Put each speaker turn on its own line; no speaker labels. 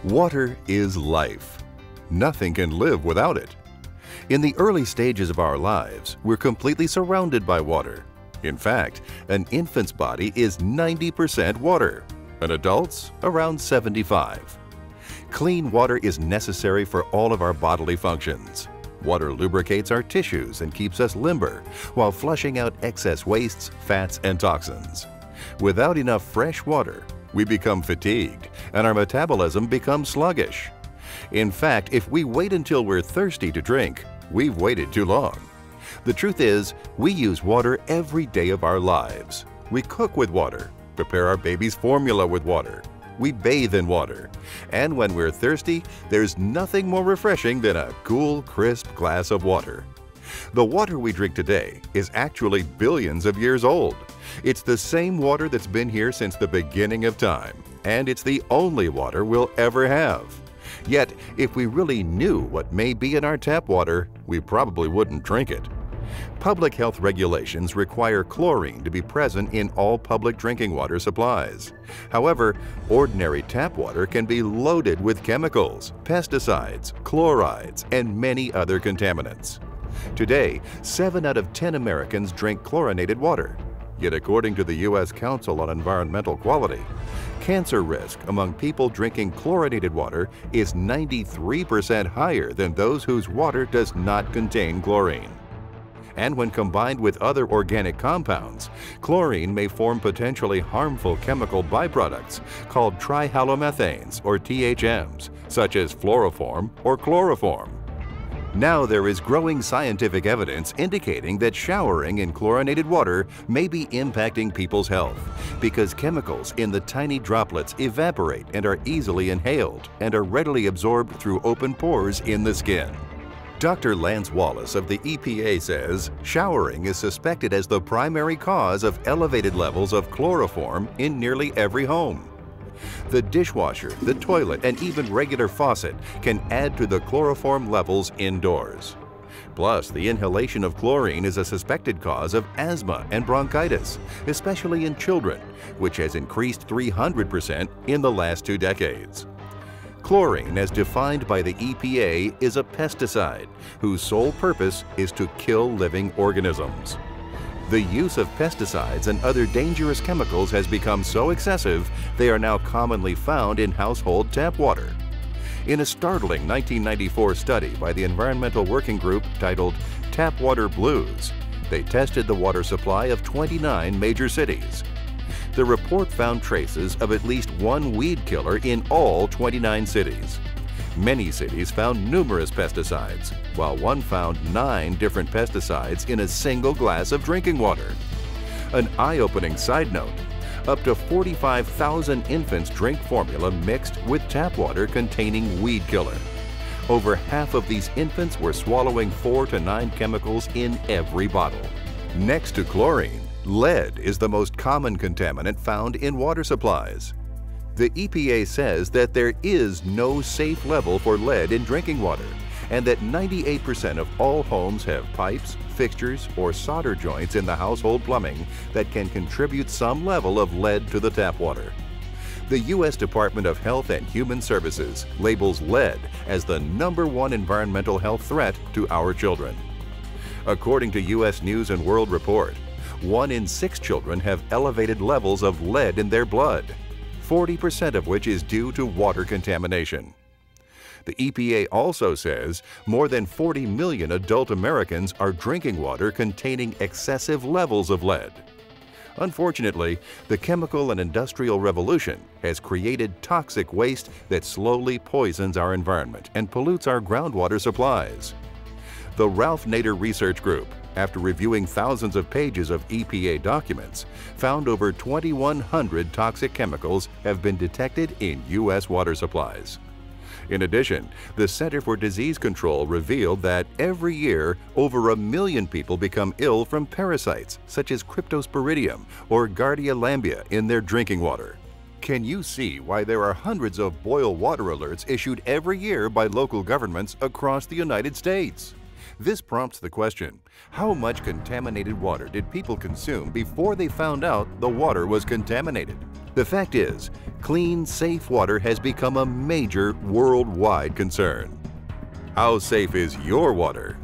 Water is life. Nothing can live without it. In the early stages of our lives, we're completely surrounded by water. In fact, an infant's body is 90% water, an adult's around 75%. Clean water is necessary for all of our bodily functions. Water lubricates our tissues and keeps us limber, while flushing out excess wastes, fats, and toxins. Without enough fresh water, we become fatigued and our metabolism becomes sluggish. In fact, if we wait until we're thirsty to drink, we've waited too long. The truth is, we use water every day of our lives. We cook with water, prepare our baby's formula with water, we bathe in water, and when we're thirsty, there's nothing more refreshing than a cool, crisp glass of water. The water we drink today is actually billions of years old. It's the same water that's been here since the beginning of time, and it's the only water we'll ever have. Yet, if we really knew what may be in our tap water, we probably wouldn't drink it. Public health regulations require chlorine to be present in all public drinking water supplies. However, ordinary tap water can be loaded with chemicals, pesticides, chlorides, and many other contaminants. Today, 7 out of 10 Americans drink chlorinated water. Yet according to the U.S. Council on Environmental Quality, cancer risk among people drinking chlorinated water is 93% higher than those whose water does not contain chlorine. And when combined with other organic compounds, chlorine may form potentially harmful chemical byproducts called trihalomethanes or THMs, such as fluoroform or chloroform. Now there is growing scientific evidence indicating that showering in chlorinated water may be impacting people's health because chemicals in the tiny droplets evaporate and are easily inhaled and are readily absorbed through open pores in the skin. Dr. Lance Wallace of the EPA says showering is suspected as the primary cause of elevated levels of chloroform in nearly every home. The dishwasher, the toilet, and even regular faucet can add to the chloroform levels indoors. Plus, the inhalation of chlorine is a suspected cause of asthma and bronchitis, especially in children, which has increased 300% in the last 2 decades. Chlorine, as defined by the EPA, is a pesticide whose sole purpose is to kill living organisms. The use of pesticides and other dangerous chemicals has become so excessive, they are now commonly found in household tap water. In a startling 1994 study by the Environmental Working Group titled Tap Water Blues, they tested the water supply of 29 major cities. The report found traces of at least one weed killer in all 29 cities. Many cities found numerous pesticides, while one found 9 different pesticides in a single glass of drinking water. An eye-opening side note, up to 45,000 infants drink formula mixed with tap water containing weed killer. Over half of these infants were swallowing 4 to 9 chemicals in every bottle. Next to chlorine, lead is the most common contaminant found in water supplies. The EPA says that there is no safe level for lead in drinking water and that 98% of all homes have pipes, fixtures, or solder joints in the household plumbing that can contribute some level of lead to the tap water. The U.S. Department of Health and Human Services labels lead as the #1 environmental health threat to our children. According to U.S. News and World Report, 1 in 6 children have elevated levels of lead in their blood, 40% of which is due to water contamination. The EPA also says more than 40 million adult Americans are drinking water containing excessive levels of lead. Unfortunately, the chemical and industrial revolution has created toxic waste that slowly poisons our environment and pollutes our groundwater supplies. The Ralph Nader Research Group, after reviewing thousands of pages of EPA documents, found over 2,100 toxic chemicals have been detected in U.S. water supplies. In addition, the Center for Disease Control revealed that every year, over 1 million people become ill from parasites such as Cryptosporidium or Giardia lamblia in their drinking water. Can you see why there are hundreds of boil water alerts issued every year by local governments across the United States? This prompts the question, how much contaminated water did people consume before they found out the water was contaminated? The fact is, clean, safe water has become a major worldwide concern. How safe is your water?